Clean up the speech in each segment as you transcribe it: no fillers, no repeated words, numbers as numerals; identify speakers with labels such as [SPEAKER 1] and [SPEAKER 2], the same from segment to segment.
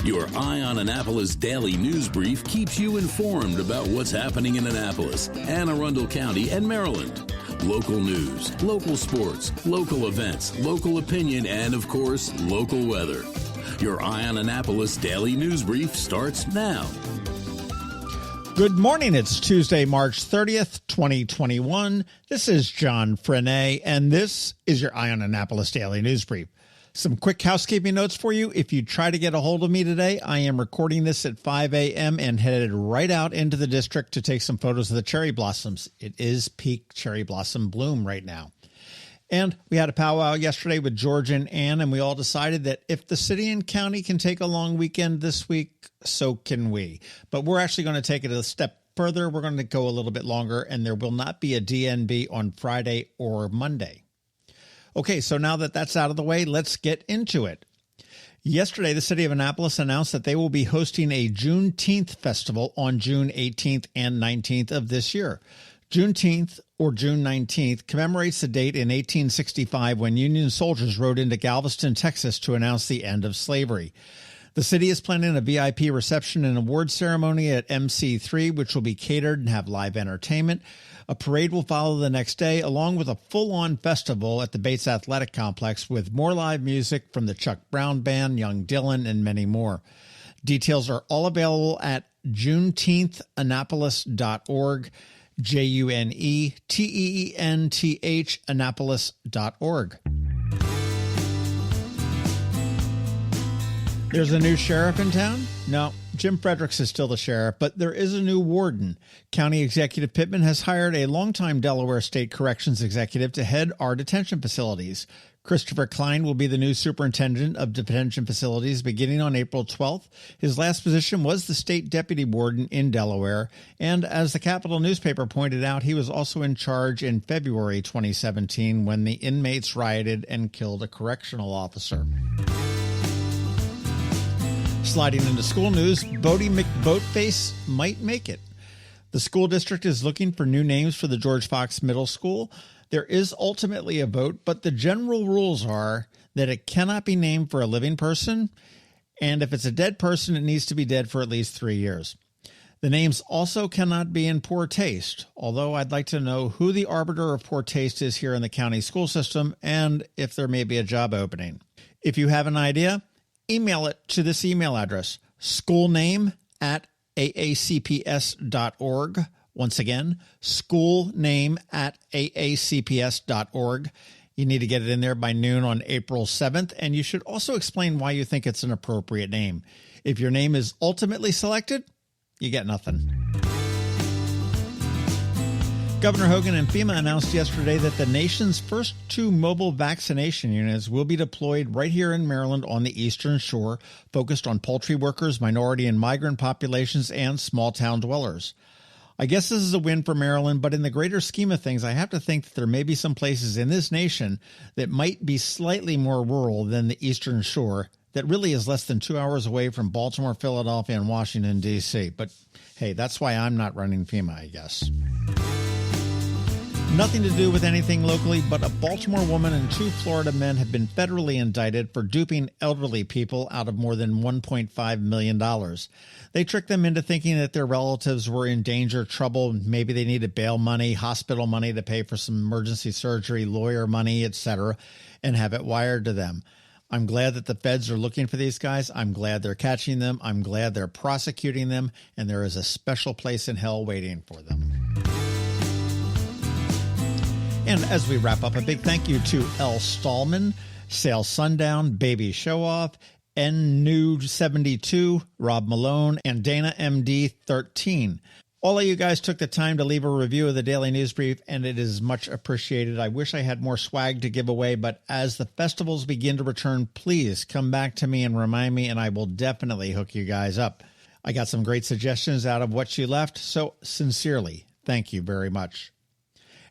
[SPEAKER 1] Your Eye on Annapolis daily news brief keeps you informed about what's happening in Annapolis, Anne Arundel County, and Maryland. Local news, local sports, local events, local opinion, and, of course, local weather. Your Eye on Annapolis daily news brief starts now.
[SPEAKER 2] Good morning. It's Tuesday, March 30th, 2021. This is John Frenaye, and this is your Eye on Annapolis daily news brief. Some quick housekeeping notes for you. If you try to get a hold of me today, I am recording this at 5 a.m. and headed right out into the district to take some photos of the cherry blossoms. It is peak cherry blossom bloom right now. And we had a powwow yesterday with George and Ann, and we all decided that if the city and county can take a long weekend this week, so can we. But we're actually going to take it a step further. We're going to go a little bit longer, and there will not be a DNB on Friday or Monday. Okay, so now that that's out of the way, let's get into it. Yesterday, the city of Annapolis announced that they will be hosting a Juneteenth festival on June 18th and 19th of this year. Juneteenth, or June 19th, commemorates the date in 1865 when Union soldiers rode into Galveston, Texas to announce the end of slavery. The city is planning a VIP reception and award ceremony at MC3, which will be catered and have live entertainment. A parade will follow the next day, along with a full-on festival at the Bates Athletic Complex with more live music from the Chuck Brown Band, Young Dylan, and many more. Details are all available at JuneteenthAnnapolis.org, JUNETEENTH Annapolis.org. There's a new sheriff in town? No, Jim Fredericks is still the sheriff, but there is a new warden. County Executive Pittman has hired a longtime Delaware State Corrections executive to head our detention facilities. Christopher Klein will be the new Superintendent of Detention Facilities beginning on April 12th. His last position was the state deputy warden in Delaware, and as the Capital newspaper pointed out, he was also in charge in February 2017 when the inmates rioted and killed a correctional officer. Sliding into school news, Bodie McBoatface might make it. The school district is looking for new names for the George Fox Middle School. There is ultimately a vote, but the general rules are that it cannot be named for a living person, and if it's a dead person, it needs to be dead for at least 3 years. The names also cannot be in poor taste, although I'd like to know who the arbiter of poor taste is here in the county school system and if there may be a job opening. If you have an idea, email it to this email address, schoolname@aacps.org. Once again, schoolname@aacps.org. You need to get it in there by noon on April 7th, and you should also explain why you think it's an appropriate name. If your name is ultimately selected, you get nothing. Governor Hogan and FEMA announced yesterday that the nation's first 2 mobile vaccination units will be deployed right here in Maryland on the Eastern Shore, focused on poultry workers, minority and migrant populations, and small-town dwellers. I guess this is a win for Maryland, but in the greater scheme of things, I have to think that there may be some places in this nation that might be slightly more rural than the Eastern Shore that really is less than 2 hours away from Baltimore, Philadelphia, and Washington, D.C. But, hey, that's why I'm not running FEMA, I guess. Nothing to do with anything locally, but a Baltimore woman and 2 Florida men have been federally indicted for duping elderly people out of more than $1.5 million. They tricked them into thinking that their relatives were in danger, trouble, maybe they needed bail money, hospital money to pay for some emergency surgery, lawyer money, etc., and have it wired to them. I'm glad that the feds are looking for these guys. I'm glad they're catching them. I'm glad they're prosecuting them, and there is a special place in hell waiting for them. And as we wrap up, a big thank you to L. Stallman, Sale Sundown, Baby Show Off, N. New 72, Rob Malone, and Dana MD 13. All of you guys took the time to leave a review of the Daily News Brief, and it is much appreciated. I wish I had more swag to give away, but as the festivals begin to return, please come back to me and remind me, and I will definitely hook you guys up. I got some great suggestions out of what you left, so sincerely, thank you very much.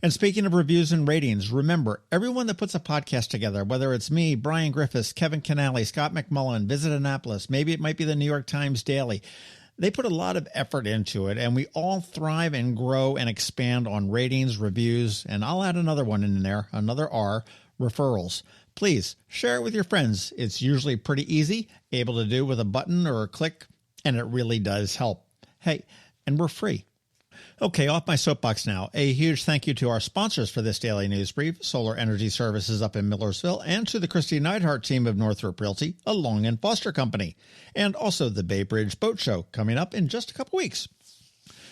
[SPEAKER 2] And speaking of reviews and ratings, remember, everyone that puts a podcast together, whether it's me, Brian Griffiths, Kevin Canale, Scott McMullen, Visit Annapolis, maybe it might be the New York Times Daily, they put a lot of effort into it, and we all thrive and grow and expand on ratings, reviews, and I'll add another one in there, another R, referrals. Please share it with your friends. It's usually pretty easy, able to do with a button or a click, and it really does help. Hey, and we're free. Okay, off my soapbox now. A huge thank you to our sponsors for this daily news brief, Solar Energy Services up in Millersville, and to the Kristi Neidhardt Team of Northrop Realty, a Long and Foster company, and also the Bay Bridge Boat Show coming up in just a couple weeks.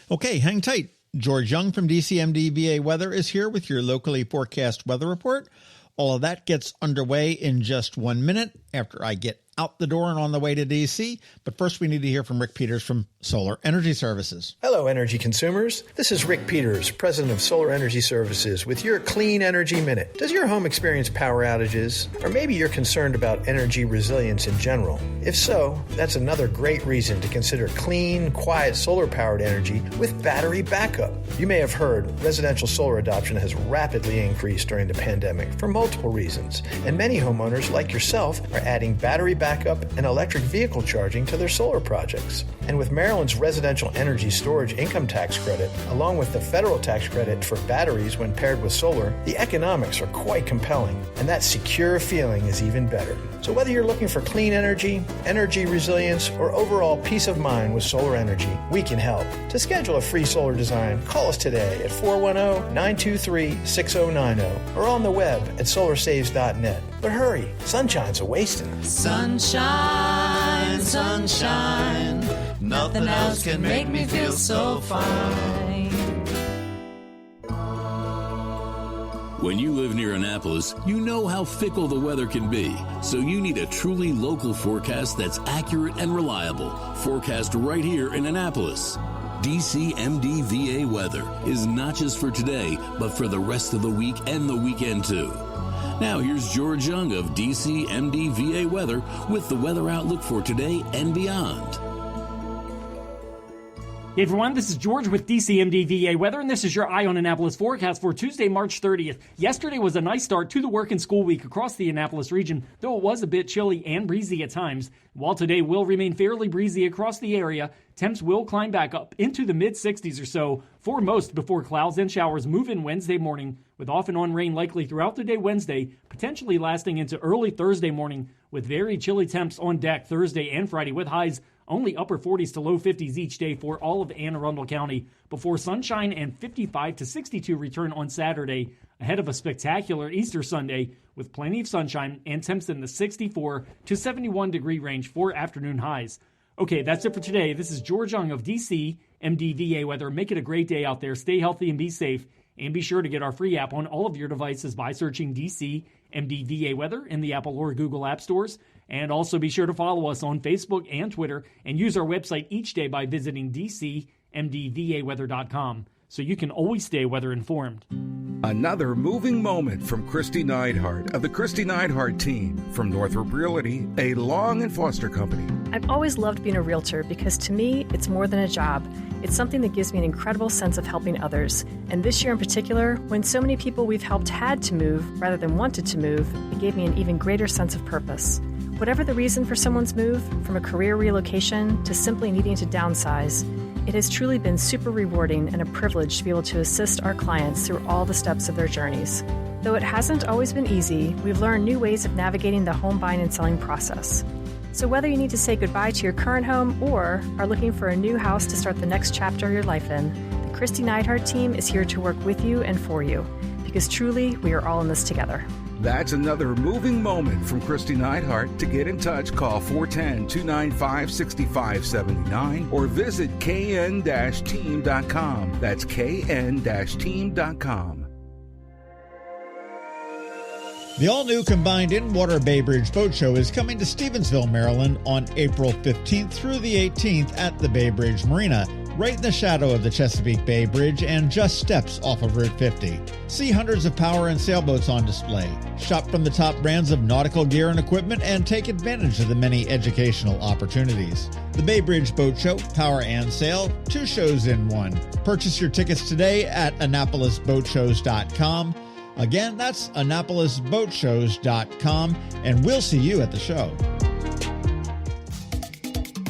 [SPEAKER 2] Okay, hang tight. George Young from DC MDVA Weather is here with your locally forecast weather report. All of that gets underway in just 1 minute after I get out the door and on the way to D.C. But first, we need to hear from Rick Peters from Solar Energy Services.
[SPEAKER 3] Hello, energy consumers. This is Rick Peters, president of Solar Energy Services, with your Clean Energy Minute. Does your home experience power outages? Or maybe you're concerned about energy resilience in general? If so, that's another great reason to consider clean, quiet solar-powered energy with battery backup. You may have heard residential solar adoption has rapidly increased during the pandemic for multiple reasons, and many homeowners, like yourself, are adding battery backup and electric vehicle charging to their solar projects. And with Maryland's residential energy storage income tax credit, along with the federal tax credit for batteries when paired with solar, the economics are quite compelling, and that secure feeling is even better. So whether you're looking for clean energy, energy resilience, or overall peace of mind with solar energy, we can help. To schedule a free solar design, call us today at 410-923-6090 or on the web at solarsaves.net. But hurry, sunshine's a-wasting.
[SPEAKER 4] Sunshine, sunshine, nothing else can make me feel so fine.
[SPEAKER 1] When you live near Annapolis, you know how fickle the weather can be. So you need a truly local forecast that's accurate and reliable. Forecast right here in Annapolis. DC MDVA Weather is not just for today, but for the rest of the week and the weekend too. Now here's George Young of DC MDVA Weather with the weather outlook for today and beyond.
[SPEAKER 5] Hey everyone, this is George with DC MDVA Weather, and this is your Eye on Annapolis forecast for Tuesday, March 30th. Yesterday was a nice start to the work and school week across the Annapolis region, though it was a bit chilly and breezy at times. While today will remain fairly breezy across the area, temps will climb back up into the mid-60s or so for most before clouds and showers move in Wednesday morning, with off and on rain likely throughout the day Wednesday, potentially lasting into early Thursday morning, with very chilly temps on deck Thursday and Friday, with highs only upper 40s to low 50s each day for all of Anne Arundel County, before sunshine and 55 to 62 return on Saturday, ahead of a spectacular Easter Sunday with plenty of sunshine and temps in the 64 to 71 degree range for afternoon highs. Okay, that's it for today. This is George Young of DC MDVA Weather. Make it a great day out there. Stay healthy and be safe. And be sure to get our free app on all of your devices by searching DC MDVA Weather in the Apple or Google App Stores. And also be sure to follow us on Facebook and Twitter and use our website each day by visiting DCMDVAweather.com so you can always stay weather informed.
[SPEAKER 6] Another moving moment from Kristi Neidhardt of the Kristi Neidhardt Team from Northrop Realty, a Long and Foster company.
[SPEAKER 7] I've always loved being a realtor because to me, it's more than a job. It's something that gives me an incredible sense of helping others. And this year in particular, when so many people we've helped had to move rather than wanted to move, it gave me an even greater sense of purpose. Whatever the reason for someone's move, from a career relocation to simply needing to downsize, it has truly been super rewarding and a privilege to be able to assist our clients through all the steps of their journeys. Though it hasn't always been easy, we've learned new ways of navigating the home buying and selling process. So whether you need to say goodbye to your current home or are looking for a new house to start the next chapter of your life in, the Kristi Neidhardt Team is here to work with you and for you, because truly we are all in this together.
[SPEAKER 6] That's another moving moment from Kristi Neidhardt. To get in touch, call 410-295-6579 or visit kn-team.com. That's kn-team.com.
[SPEAKER 2] The all-new combined in-water Bay Bridge Boat Show is coming to Stevensville, Maryland on April 15th through the 18th at the Bay Bridge Marina, right in the shadow of the Chesapeake Bay Bridge and just steps off of Route 50. See hundreds of power and sailboats on display. Shop from the top brands of nautical gear and equipment and take advantage of the many educational opportunities. The Bay Bridge Boat Show, Power and Sail, 2 shows in one. Purchase your tickets today at AnnapolisBoatShows.com. Again, that's AnnapolisBoatShows.com, and we'll see you at the show.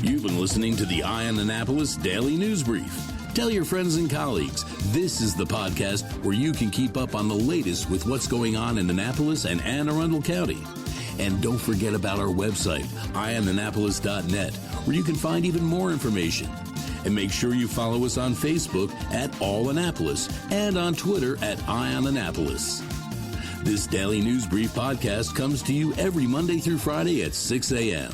[SPEAKER 1] You've been listening to the Eye on Annapolis Daily News Brief. Tell your friends and colleagues, This is the podcast where you can keep up on the latest with what's going on in Annapolis and Anne Arundel County. And don't forget about our website, eyeonannapolis.net, where you can find even more information. And make sure you follow us on Facebook at All Annapolis and on Twitter at Eye on Annapolis. This Daily News Brief podcast comes to you every Monday through Friday at 6 a.m.